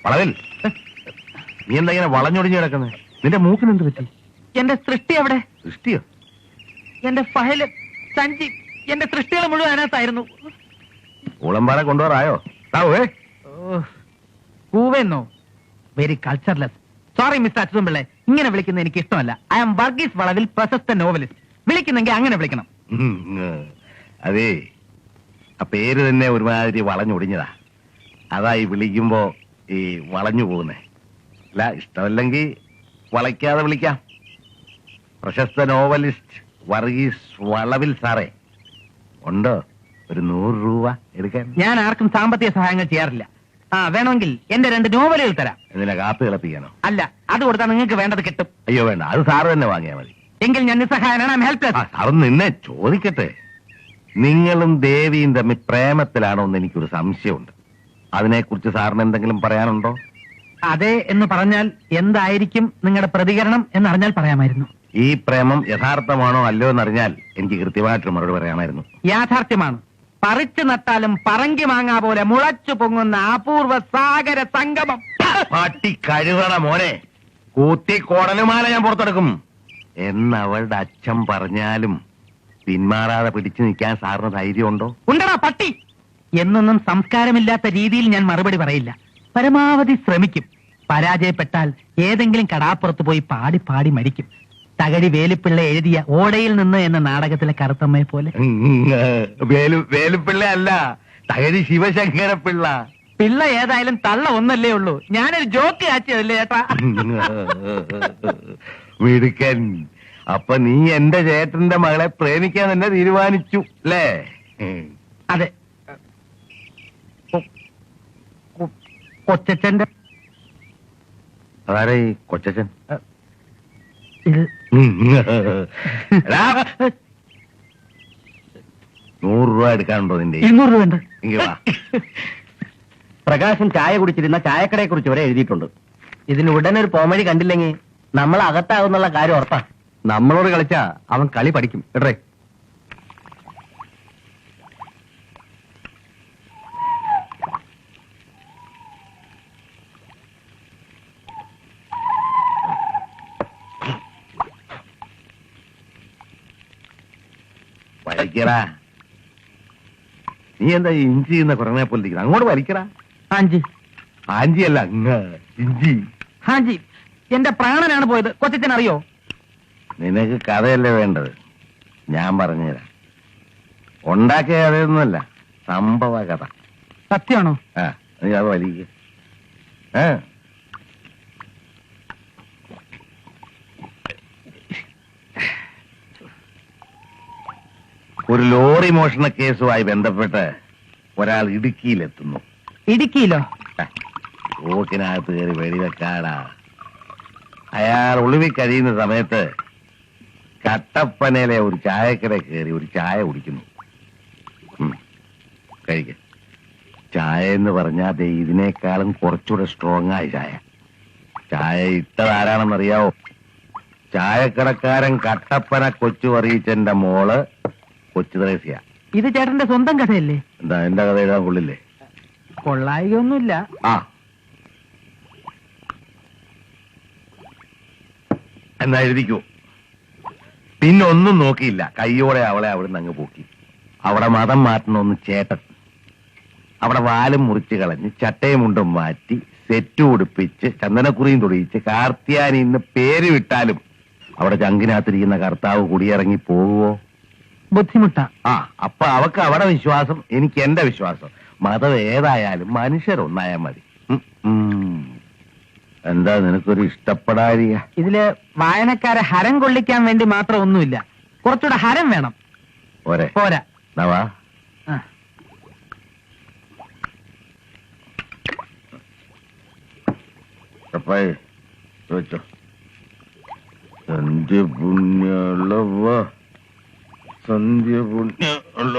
വളവിൽ നീ എന്താ ഇങ്ങനെ വളഞ്ഞൊടിഞ്ഞു കിടക്കുന്നത്? നിന്റെ മൂക്കിന് എന്ത് പറ്റി? എന്റെ സൃഷ്ടി എവിടെ? സൃഷ്ടിയോ? എന്റെ ഫയല്, സഞ്ചി, എന്റെ സൃഷ്ടികൾ മുഴുവൻ അതിനകത്തായിരുന്നു. ഊളമ്പാറ കൊണ്ടുപോറായോ? പൂവെന്നോ? Very cultureless. സോറി മിസ്റ്റർ അച്യുതൻപിള്ളെ, ഇങ്ങനെ വിളിക്കുന്നത് എനിക്ക് ഇഷ്ടമല്ല. ഐ ആം വർഗീസ് വളവിൽ, പ്രശസ്ത നോവലിസ്റ്റ്. വിളിക്കുന്നെങ്കിൽ അങ്ങനെ വിളിക്കണം. അതേ, ആ പേര് തന്നെ ഒരുമാതിരി വളഞ്ഞൊടിഞ്ഞതാ. അതായി വിളിക്കുമ്പോ ഈ വളഞ്ഞു പോകുന്നേ. അല്ല, ഇഷ്ടമല്ലെങ്കിൽ വളയ്ക്കാതെ വിളിക്കാം. പ്രശസ്ത നോവലിസ്റ്റ് വർഗീസ് വളവിൽ സാറേ, ഉണ്ടോ ഒരു 100 രൂപ എടുക്കാൻ? ഞാൻ ആർക്കും സാമ്പത്തിക സഹായങ്ങൾ ചെയ്യാറില്ല. വേണമെങ്കിൽ എന്റെ 2 നോവലുകൾ തരാം. എന്തിനാ, കാപ്പി തിളപ്പിക്കാനോ? അല്ല, അത് കൊടുത്താൽ നിങ്ങൾക്ക് വേണ്ടത് കിട്ടും. അയ്യോ വേണ്ട, അത് സാറ് തന്നെ വാങ്ങിയാ മതി. എങ്കിൽ ഞാൻ നിസ്സഹായനാണ്. ഹെൽപ്ലെസ്. സാറൊന്ന് നിന്നെ ചോദിക്കട്ടെ, നിങ്ങളും ദേവിയും തമ്മിൽ പ്രേമത്തിലാണോ എന്ന് എനിക്കൊരു സംശയമുണ്ട്. അതിനെക്കുറിച്ച് സാറിന് എന്തെങ്കിലും പറയാനുണ്ടോ? അതെ എന്ന് പറഞ്ഞാൽ എന്തായിരിക്കും നിങ്ങളുടെ പ്രതികരണം എന്നറിഞ്ഞാൽ പറയാമായിരുന്നു. ഈ പ്രേമം യഥാർത്ഥമാണോ അല്ലയോ എന്നറിഞ്ഞാൽ എനിക്ക് കൃത്യമായിട്ടൊരു മറുപടി പറയാമായിരുന്നു. യാഥാർത്ഥ്യമാണ്. പറിച്ചു നട്ടാലും പറങ്കി മാങ്ങ പോലെ മുളച്ചു പൊങ്ങുന്ന അപൂർവ സാഗര സംഗമം. പാട്ടി കഴുകണ മോനെ, കൂത്തി കോടലുമാല ഞാൻ പുറത്തെടുക്കും എന്നവളുടെ അച്ഛൻ പറഞ്ഞാലും പിന്മാറാതെ പിടിച്ചു നിൽക്കാൻ സാറിന് ധൈര്യമുണ്ടോ? ഉണ്ടടാ പട്ടി. എന്നൊന്നും സംസ്കാരമില്ലാത്ത രീതിയിൽ ഞാൻ മറുപടി പറയില്ല. പരമാവധി ശ്രമിക്കും. പരാജയപ്പെട്ടാൽ ഏതെങ്കിലും കടാപ്പുറത്ത് പോയി പാടി പാടി മരിക്കും. തകഴി വേലുപ്പിള്ള എഴുതിയ ഓടയിൽ നിന്ന് എന്ന നാടകത്തിലെ കറുത്തമ്മയെ പോലെ. വേലുപ്പിള്ള അല്ല, തകഴി ശിവശങ്കര പിള്ള. പിള്ള ഏതായാലും തള്ള ഒന്നല്ലേ ഉള്ളൂ. ഞാനൊരു ജോക്ക് കാച്ചിയതല്ലേ ചേട്ടാ. മിടുക്കൻ. അപ്പൊ നീ എന്റെ ചേട്ടന്റെ മകളെ പ്രേമിക്കാൻ തന്നെ തീരുമാനിച്ചു അല്ലേ? അതെ. കൊച്ചച്ഛന്റെ അതാരാ ഈ കൊച്ചച്ഛൻ? 100 രൂപ എടുക്കാനുണ്ടോ നിന്റെ? 200 രൂപ ഉണ്ട്. പ്രകാശൻ ചായ കുടിച്ചിരുന്ന ചായക്കടയെ കുറിച്ച് വരെ എഴുതിയിട്ടുണ്ട്. ഇതിന് ഉടനെ ഒരു പോമഴി കണ്ടില്ലെങ്കിൽ നമ്മൾ അകത്താകുന്നുള്ള കാര്യം ഉറപ്പാ. നമ്മളോട് കളിച്ചാ അവൻ കളി പഠിക്കും കേട്ടേ. വലിക്കടാ. നീ എന്താ ഇഞ്ചി എന്ന കുറഞ്ഞ പോലെ അങ്ങോട്ട് വലിക്കടാ. ഹാഞ്ചി. ആഞ്ചിയല്ല, ഇഞ്ചി. ഹാഞ്ചി. എന്റെ പ്രാണനാണ് പോയത്. കൊച്ചച്ഛൻ അറിയോ? നിനക്ക് കഥയല്ലേ വേണ്ടത്, ഞാൻ പറഞ്ഞുതരാം. ഉണ്ടാക്കിയ കഥയൊന്നുമല്ല, സംഭവ കഥ. സത്യമാണോ? നീ അത് വലിക്ക. ഒരു ലോറി മോഷണ കേസുമായി ബന്ധപ്പെട്ട് ഒരാൾ ഇടുക്കിയിലെത്തുന്നു. ഇടുക്കിയിലോ? തോക്കിനകത്ത് കയറി വെടിവെക്കാടാ. അയാൾ ഒളിവിൽ കഴിയുന്ന സമയത്ത് കട്ടപ്പനയിലെ ഒരു ചായക്കട കയറി ഒരു ചായ കുടിക്കുന്നു. കഴിക്ക. ചായ എന്ന് പറഞ്ഞാൽ ഇതിനേക്കാളും കുറച്ചുകൂടെ സ്ട്രോങ് ആയി ചായ. ചായ ഇട്ടതാരാണെന്നറിയാവോ? ചായക്കടക്കാരൻ കട്ടപ്പന കൊച്ചു പറയിച്ചെന്റെ മോള് കൊച്ചു ത്രേസ്യ. ഇത് ചേട്ടന്റെ സ്വന്തം കഥയല്ലേ? എന്താ എന്റെ കഥ എഴുതാൻ കൊള്ളില്ലേ? കൊള്ളായികയൊന്നുമില്ല. എന്നാ എഴുതിക്കൂ. പിന്നെ ഒന്നും നോക്കിയില്ല, കയ്യോടെ അവളെ അവിടുന്ന് അങ്ങ് പോക്കി. അവിടെ മതം മാറ്റണമെന്ന് ചേട്ടൻ. അവിടെ വാലും മുറിച്ച് കളഞ്ഞ് ചട്ടയും മുണ്ടും മാറ്റി സെറ്റ് ഉടുപ്പിച്ച് ചന്ദനക്കുറിയും തൊടിയിച്ച് കാർത്തിയാനി ഇന്ന് പേര് വിട്ടാലും അവിടെ ചങ്കിനകത്തിരിക്കുന്ന കർത്താവ് കുടിയിറങ്ങി പോകുവോ? ബുദ്ധിമുട്ടാ. അപ്പൊ അവക്ക് അവിടെ വിശ്വാസം, എനിക്ക് എന്റെ വിശ്വാസം. മതം ഏതായാലും മനുഷ്യരൊന്നായാൽ മതി. എന്താ നിനക്കൊരു ഇഷ്ടപ്പെടാരിക? ഇതില് വായനക്കാരെ ഹരം കൊള്ളിക്കാൻ വേണ്ടി മാത്രം ഒന്നുമില്ല. കുറച്ചുകൂടെ ഹരം വേണം. പോരാ. നവാ ചോദിച്ചോ. സന്ധ്യ പുണ്യുള്ള സന്ധ്യ പുണ്യുള്ള